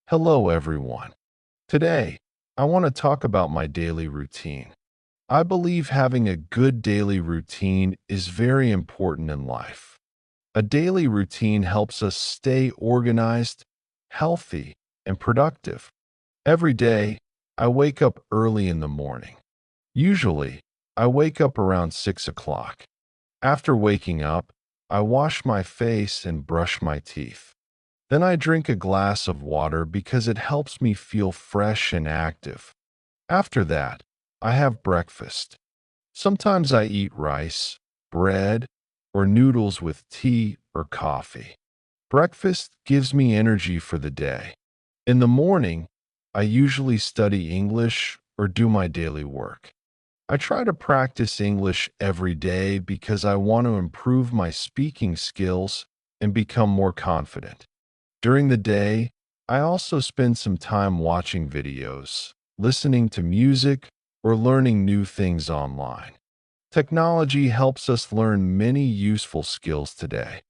Hello, everyone. Today, I want to talk about my daily routine. I believe having a good daily routine is very important in life. A daily routine helps us stay organized, healthy, and productive. Every day, I wake up early in the morning. Usually, I wake up around 6 o'clock. After waking up, I wash my face and brush my teeth. Then I drink a glass of water because it helps me feel fresh and active. After that, I have breakfast. Sometimes I eat rice, bread, or noodles with tea or coffee. Breakfast gives me energy for the day. In the morning, I usually study English or do my daily work. I try to practice English every day because I want to improve my speaking skills and become more confident. During the day, I also spend some time watching videos, listening to music, or learning new things online. Technology helps us learn many useful skills today.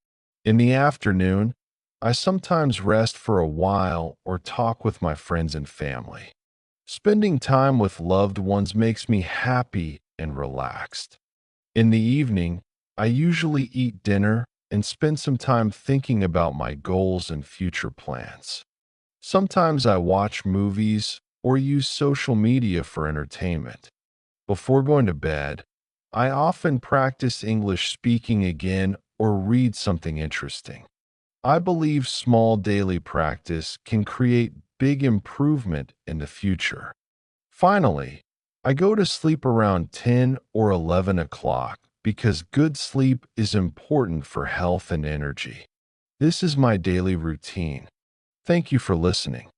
In the afternoon, I sometimes rest for a while or talk with my friends and family. Spending time with loved ones makes me happy and relaxed. In the evening, I usually eat dinner and spend some time thinking about my goals and future plans. Sometimes I watch movies or use social media for entertainment. Before going to bed, I often practice English speaking again or read something interesting. I believe small daily practice can create big improvement in the future. Finally, I go to sleep around 10 or 11 o'clock because good sleep is important for health and energy. This is my daily routine. Thank you for listening.